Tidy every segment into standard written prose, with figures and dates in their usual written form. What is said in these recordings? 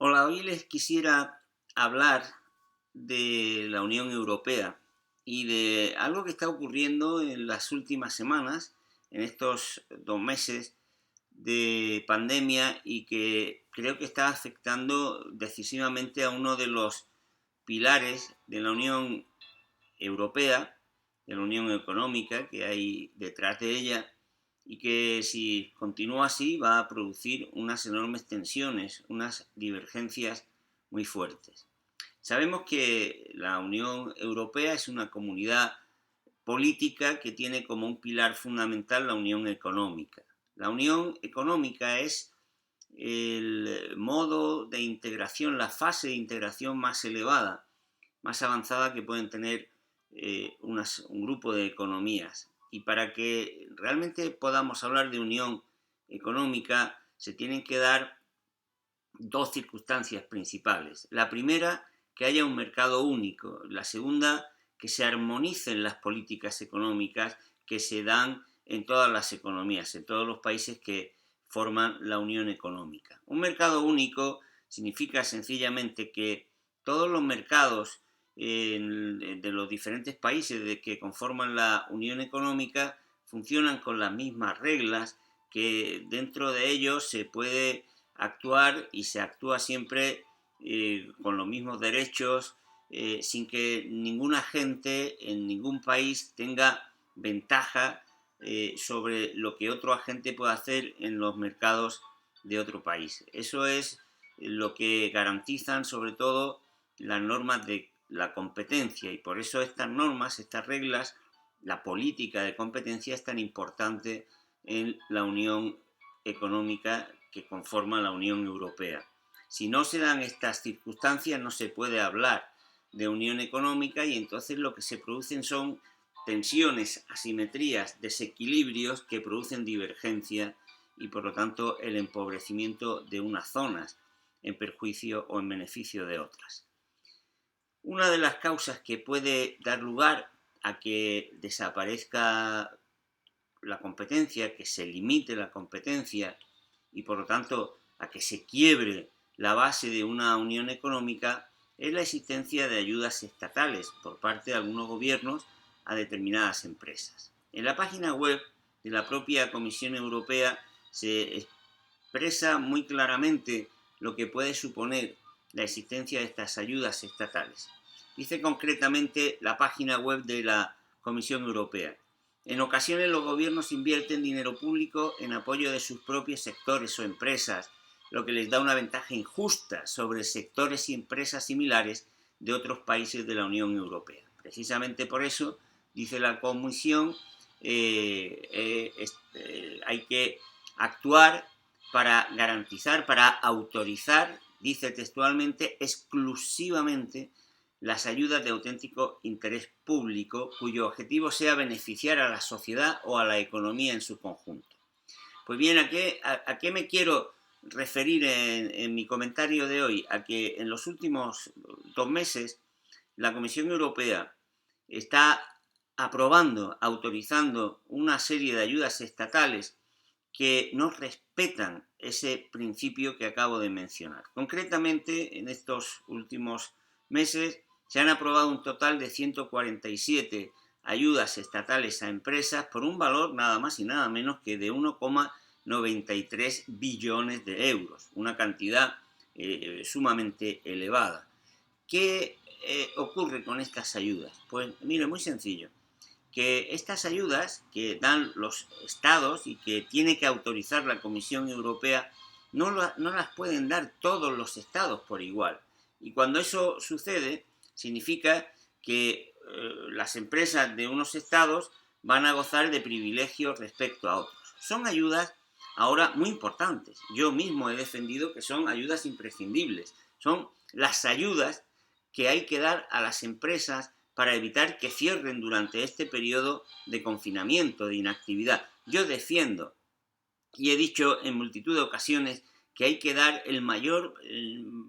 Hola, hoy les quisiera hablar de la Unión Europea y de algo que está ocurriendo en las últimas semanas, en estos 2 meses de pandemia y que creo que está afectando decisivamente a uno de los pilares de la Unión Europea, de la Unión Económica que hay detrás de ella y que si continúa así va a producir unas enormes tensiones, unas divergencias muy fuertes. Sabemos que la Unión Europea es una comunidad política que tiene como un pilar fundamental la unión económica. La unión económica es el modo de integración, la fase de integración más elevada, más avanzada que pueden tener un grupo de economías. Y para que realmente podamos hablar de unión económica, se tienen que dar dos circunstancias principales. La primera, que haya un mercado único. La segunda, que se armonicen las políticas económicas que se dan en todas las economías, en todos los países que forman la unión económica. Un mercado único significa sencillamente que todos los mercados de los diferentes países de que conforman la unión económica funcionan con las mismas reglas, que dentro de ellos se puede actuar y se actúa siempre con los mismos derechos, sin que ningún agente en ningún país tenga ventaja sobre lo que otro agente puede hacer en los mercados de otro país. Eso es lo que garantizan sobre todo las normas de la competencia, y por eso estas normas, estas reglas, la política de competencia es tan importante en la Unión Económica que conforma la Unión Europea. Si no se dan estas circunstancias no se puede hablar de unión económica, y entonces lo que se producen son tensiones, asimetrías, desequilibrios que producen divergencia y por lo tanto el empobrecimiento de unas zonas en perjuicio o en beneficio de otras. Una de las causas que puede dar lugar a que desaparezca la competencia, que se limite la competencia y por lo tanto a que se quiebre la base de una unión económica, es la existencia de ayudas estatales por parte de algunos gobiernos a determinadas empresas. En la página web de la propia Comisión Europea se expresa muy claramente lo que puede suponer la existencia de estas ayudas estatales. Dice concretamente la página web de la Comisión Europea: en ocasiones los gobiernos invierten dinero público en apoyo de sus propios sectores o empresas, lo que les da una ventaja injusta sobre sectores y empresas similares de otros países de la Unión Europea. Precisamente por eso, dice la Comisión, hay que actuar para garantizar, para autorizar, dice textualmente, exclusivamente las ayudas de auténtico interés público cuyo objetivo sea beneficiar a la sociedad o a la economía en su conjunto. Pues bien, ¿a qué me quiero referir en mi comentario de hoy? A que en los últimos 2 meses la Comisión Europea está aprobando, autorizando una serie de ayudas estatales que no respetan ese principio que acabo de mencionar. Concretamente, en estos últimos meses se han aprobado un total de 147 ayudas estatales a empresas por un valor nada más y nada menos que de 1,93 billones de euros, una cantidad sumamente elevada. ¿Qué ocurre con estas ayudas? Pues mire, muy sencillo, que estas ayudas que dan los estados y que tiene que autorizar la Comisión Europea no las pueden dar todos los estados por igual. Y cuando eso sucede, significa que las empresas de unos estados van a gozar de privilegios respecto a otros. Son ayudas ahora muy importantes. Yo mismo he defendido que son ayudas imprescindibles. Son las ayudas que hay que dar a las empresas para evitar que cierren durante este periodo de confinamiento, de inactividad. Yo defiendo, y he dicho en multitud de ocasiones, que hay que dar el mayor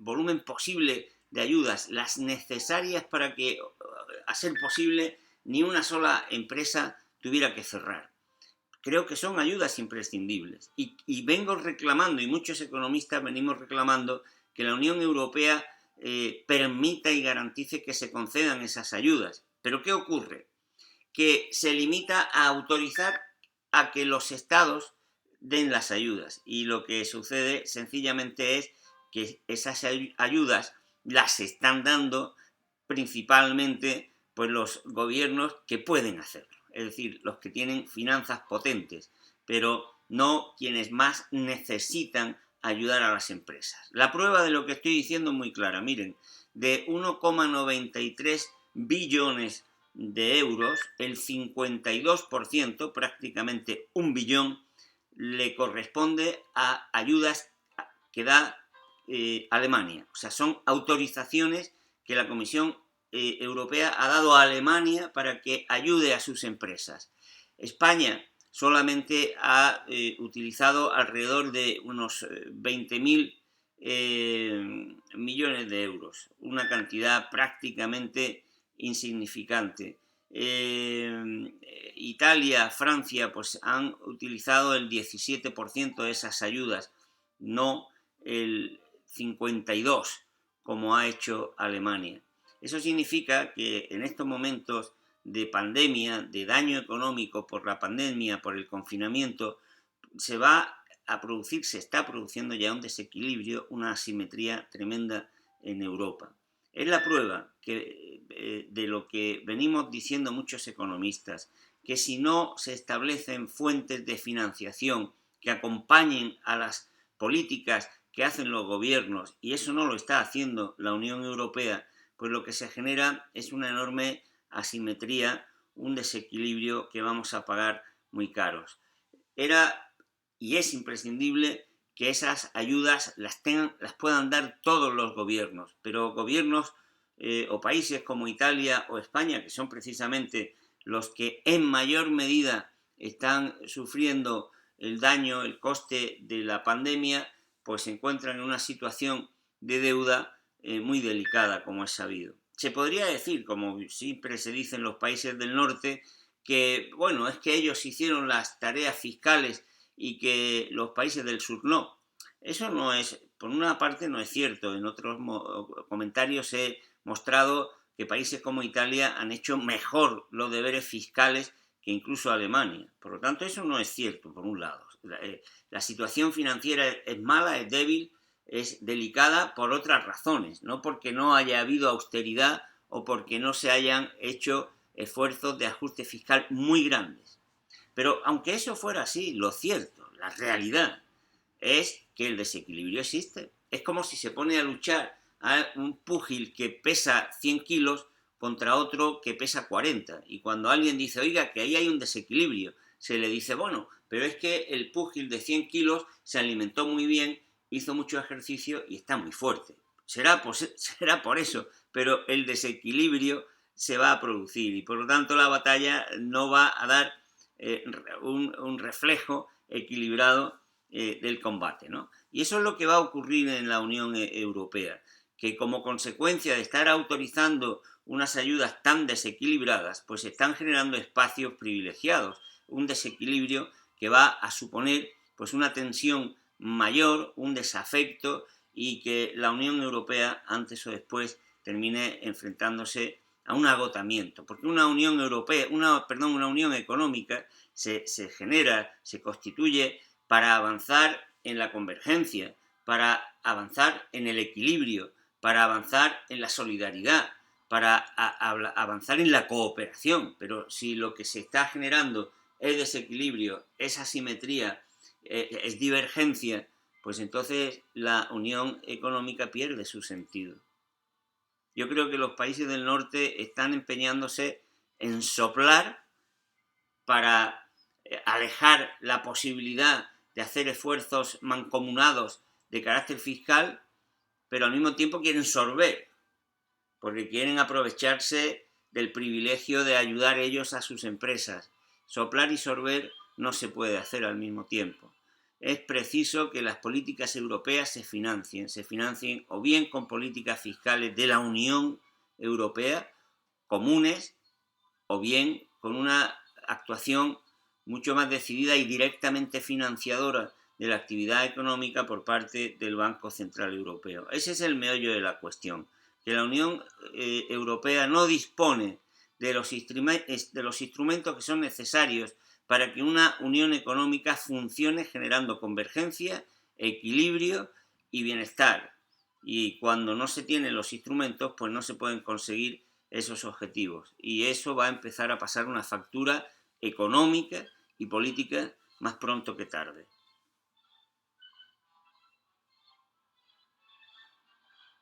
volumen posible de ayudas, las necesarias para que, a ser posible, ni una sola empresa tuviera que cerrar. Creo que son ayudas imprescindibles y vengo reclamando, y muchos economistas venimos reclamando, que la Unión Europea permita y garantice que se concedan esas ayudas. Pero ¿qué ocurre? Que se limita a autorizar a que los estados den las ayudas, y lo que sucede sencillamente es que esas ayudas las están dando principalmente pues los gobiernos que pueden hacerlo, es decir, los que tienen finanzas potentes, pero no quienes más necesitan ayudar a las empresas. La prueba de lo que estoy diciendo es muy clara. Miren, de 1,93 billones de euros, el 52%, prácticamente 1 billón, le corresponde a ayudas que da Alemania. O sea, son autorizaciones que la Comisión Europea ha dado a Alemania para que ayude a sus empresas. España solamente ha utilizado alrededor de unos 20.000 millones de euros, una cantidad prácticamente insignificante. Italia, Francia, pues han utilizado el 17% de esas ayudas, no el 52% como ha hecho Alemania. Eso significa que en estos momentos de pandemia, de daño económico por la pandemia, por el confinamiento, se está produciendo ya un desequilibrio, una asimetría tremenda en Europa. Es la prueba de lo que venimos diciendo muchos economistas, que si no se establecen fuentes de financiación que acompañen a las políticas que hacen los gobiernos, y eso no lo está haciendo la Unión Europea, pues lo que se genera es una enorme asimetría, un desequilibrio que vamos a pagar muy caros. Era y es imprescindible que esas ayudas las puedan dar todos los gobiernos, pero gobiernos o países como Italia o España, que son precisamente los que en mayor medida están sufriendo el daño, el coste de la pandemia, pues se encuentran en una situación de deuda muy delicada, como es sabido. Se podría decir, como siempre se dice en los países del norte, que bueno, es que ellos hicieron las tareas fiscales y que los países del sur no. Eso no es, por una parte no es cierto. En otros comentarios he mostrado que países como Italia han hecho mejor los deberes fiscales que incluso Alemania. Por lo tanto, eso no es cierto, por un lado. La situación financiera es mala, es débil, es delicada por otras razones, no porque no haya habido austeridad o porque no se hayan hecho esfuerzos de ajuste fiscal muy grandes. Pero aunque eso fuera así, lo cierto, la realidad, es que el desequilibrio existe. Es como si se pone a luchar a un púgil que pesa 100 kilos contra otro que pesa 40. Y cuando alguien dice, oiga, que ahí hay un desequilibrio, se le dice, bueno, pero es que el púgil de 100 kilos se alimentó muy bien, hizo mucho ejercicio y está muy fuerte. Será por eso, pero el desequilibrio se va a producir y por lo tanto la batalla no va a dar un reflejo equilibrado del combate, ¿no? Y eso es lo que va a ocurrir en la Unión Europea, que como consecuencia de estar autorizando unas ayudas tan desequilibradas, pues están generando espacios privilegiados, un desequilibrio que va a suponer pues una tensión mayor, un desafecto y que la Unión Europea antes o después termine enfrentándose a un agotamiento, porque una Unión Europea, una Unión Económica se genera, se constituye para avanzar en la convergencia, para avanzar en el equilibrio, para avanzar en la solidaridad, para avanzar en la cooperación. Pero si lo que se está generando es desequilibrio, es asimetría, es divergencia, pues entonces la unión económica pierde su sentido. Yo creo que los países del norte están empeñándose en soplar para alejar la posibilidad de hacer esfuerzos mancomunados de carácter fiscal, pero al mismo tiempo quieren sorber, porque quieren aprovecharse del privilegio de ayudar ellos a sus empresas. Soplar y sorber no se puede hacer al mismo tiempo. Es preciso que las políticas europeas se financien o bien con políticas fiscales de la Unión Europea comunes, o bien con una actuación mucho más decidida y directamente financiadora de la actividad económica por parte del Banco Central Europeo. Ese es el meollo de la cuestión, que la Unión Europea no dispone de los instrumentos que son necesarios para que una unión económica funcione generando convergencia, equilibrio y bienestar. Y cuando no se tienen los instrumentos, pues no se pueden conseguir esos objetivos. Y eso va a empezar a pasar una factura económica y política más pronto que tarde.